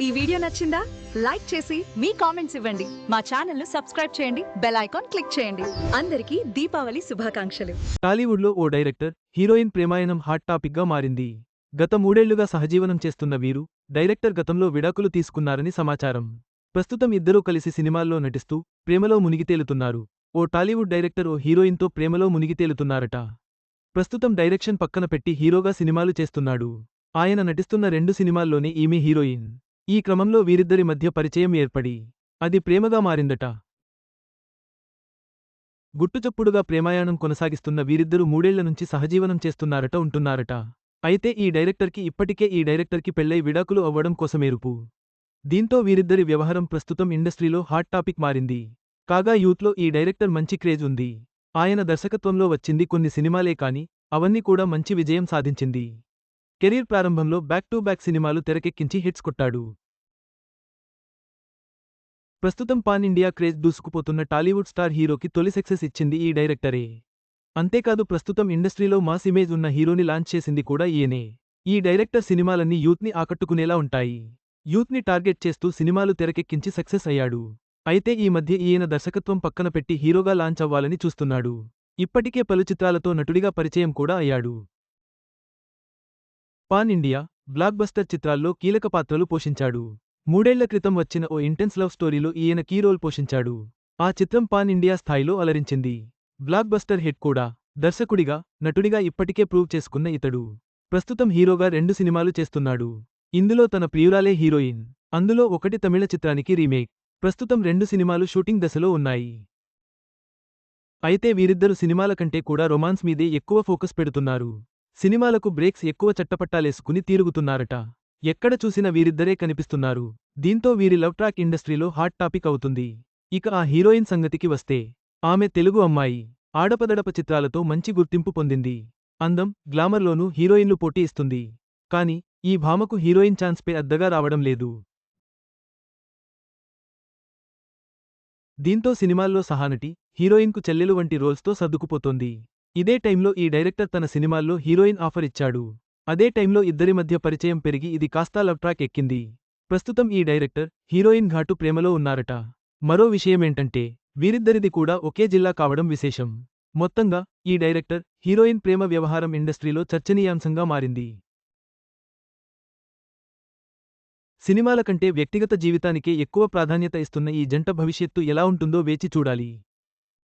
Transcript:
ఈ వీడియో నచ్చిందా? లైక్ చేసి మీ కామెంట్స్ ఇవ్వండి. మా ఛానల్ ను సబ్స్క్రైబ్ చేయండి. బెల్ ఐకాన్ క్లిక్ చేయండి. అందరికీ దీపావళి శుభాకాంక్షలు. టాలీవుడ్లో ఓ డైరెక్టర్, హీరోయిన్ ప్రేమాయణం హాట్ టాపిక్గా మారింది. గత 3 ఏళ్లుగా సహజీవనం చేస్తున్న వీరు, డైరెక్టర్ గతంలో విడాకులు తీసుకున్నారని సమాచారం. ప్రస్తుతం ఇద్దరూ కలిసి సినిమాల్లో నటిస్తూ, ప్రేమలో మునిగితేలుతున్నారు. ఓ టాలీవుడ్ డైరెక్టర్ ఓ హీరోయిన్తో ప్రేమలో మునిగితేలుతున్నారట. ప్రస్తుతం డైరెక్షన్ పక్కన పెట్టి హీరోగా సినిమాలు చేస్తున్నాడు. ఆయన నటిస్తున్న 2 సినిమాల్లోనే ఈమె హీరోయిన్. ఈ క్రమంలో వీరిద్దరి మధ్య పరిచయం ఏర్పడి, అది ప్రేమగా మారిందట. గుట్టుచప్పుడుగా ప్రేమాయాణం కొనసాగిస్తున్న వీరిద్దరూ 3 ఏళ్ల నుంచి సహజీవనం చేస్తున్నారట. అయితే ఈ డైరెక్టర్కి పెళ్లై విడాకులు అవ్వడం కోసమేరుపు. దీంతో వీరిద్దరి వ్యవహారం ప్రస్తుతం ఇండస్ట్రీలో హాట్ టాపిక్ మారింది. కాగా యూత్లో ఈ డైరెక్టర్ మంచి క్రేజ్ ఉంది. ఆయన దర్శకత్వంలో వచ్చింది కొన్ని సినిమాలే కాని, అవన్నీ కూడా మంచి విజయం సాధించింది. కెరీర్ ప్రారంభంలో బ్యాక్ టు బ్యాక్ సినిమాలు తెరకెక్కించి హిట్స్ కొట్టాడు. ప్రస్తుతం పాన్ ఇండియా క్రేజ్ దూసుకుపోతున్న టాలీవుడ్ స్టార్ హీరోకి తొలి సక్సెస్ ఇచ్చింది ఈ డైరెక్టరే. అంతేకాదు ప్రస్తుతం ఇండస్ట్రీలో మాస్ ఇమేజ్ ఉన్న హీరోని లాంచ్ చేసింది కూడా ఈయనే. ఈ డైరెక్టర్ సినిమాలన్నీ యూత్ని ఆకట్టుకునేలా ఉంటాయి. యూత్ని టార్గెట్ చేస్తూ సినిమాలు తెరకెక్కించి సక్సెస్ అయ్యాడు. అయితే ఈ మధ్య ఈయన దర్శకత్వం పక్కన పెట్టి హీరోగా లాంచ్ అవ్వాలని చూస్తున్నాడు. ఇప్పటికే పలు చిత్రాలతో నటుడిగా పరిచయం కూడా అయ్యాడు. పాన్ ఇండియా, బ్లాక్ బస్టర్ చిత్రాల్లో కీలక పాత్రలు పోషించాడు. 3 ఏళ్ల క్రితం వచ్చిన ఓ ఇంటెన్స్ లవ్ స్టోరీలో ఈయన కీ రోల్ పోషించాడు. ఆ చిత్రం పాన్ ఇండియా స్థాయిలో అలరించింది. బ్లాక్ బస్టర్ హిట్ కూడా. దర్శకుడిగా, నటుడిగా ఇప్పటికే ప్రూవ్ చేసుకున్న ఇతడు ప్రస్తుతం హీరోగా 2 సినిమాలు చేస్తున్నాడు. ఇందులో తన ప్రియురాలే హీరోయిన్. అందులో ఒకటి తమిళ చిత్రానికి రీమేక్. ప్రస్తుతం 2 సినిమాలు షూటింగ్ దశలో ఉన్నాయి. అయితే వీరిద్దరు సినిమాల కంటే కూడా రొమాన్స్ మీదే ఎక్కువ ఫోకస్ పెడుతున్నారు. సినిమాలకు బ్రేక్స్ ఎక్కువ చట్టపట్టాలేసుకుని తీరుగుతున్నారట. ఎక్కడ చూసినా వీరిద్దరే కనిపిస్తున్నారు. దీంతో వీరి లవ్ ట్రాక్ ఇండస్ట్రీలో హాట్ టాపిక్ అవుతుంది. ఇక ఆ హీరోయిన్ సంగతికి వస్తే, ఆమె తెలుగు అమ్మాయి. ఆడపదడప చిత్రాలతో మంచి గుర్తింపు పొందింది. అందం, గ్లామర్లోనూ హీరోయిన్లు పోటీ ఇస్తుంది. కాని, ఈ భామకు హీరోయిన్ ఛాన్స్పై అద్దగా రావడం లేదు. దీంతో సినిమాల్లో సహానటి, హీరోయిన్కు చెల్లెలు వంటి రోల్స్తో సర్దుకుపోతోంది. ఇదే టైంలో ఈ డైరెక్టర్ తన సినిమాల్లో హీరోయిన్ ఆఫర్ ఇచ్చాడు. అదే టైంలో ఇద్దరి మధ్య పరిచయం పెరిగి ఇది కాస్తా లవ్ ట్రాక్ ఎక్కింది. ప్రస్తుతం ఈ డైరెక్టర్, హీరోయిన్ ఘాటు ప్రేమలో ఉన్నారట. మరో విషయమేంటంటే, వీరిద్దరిది కూడా ఒకే జిల్లా కావడం విశేషం. మొత్తంగా, ఈ డైరెక్టర్, హీరోయిన్ ప్రేమ వ్యవహారం ఇండస్ట్రీలో చర్చనీయాంశంగా మారింది. సినిమాల కంటే వ్యక్తిగత జీవితానికే ఎక్కువ ప్రాధాన్యత ఇస్తున్న ఈ జంట భవిష్యత్తు ఎలా ఉంటుందో వేచి చూడాలి.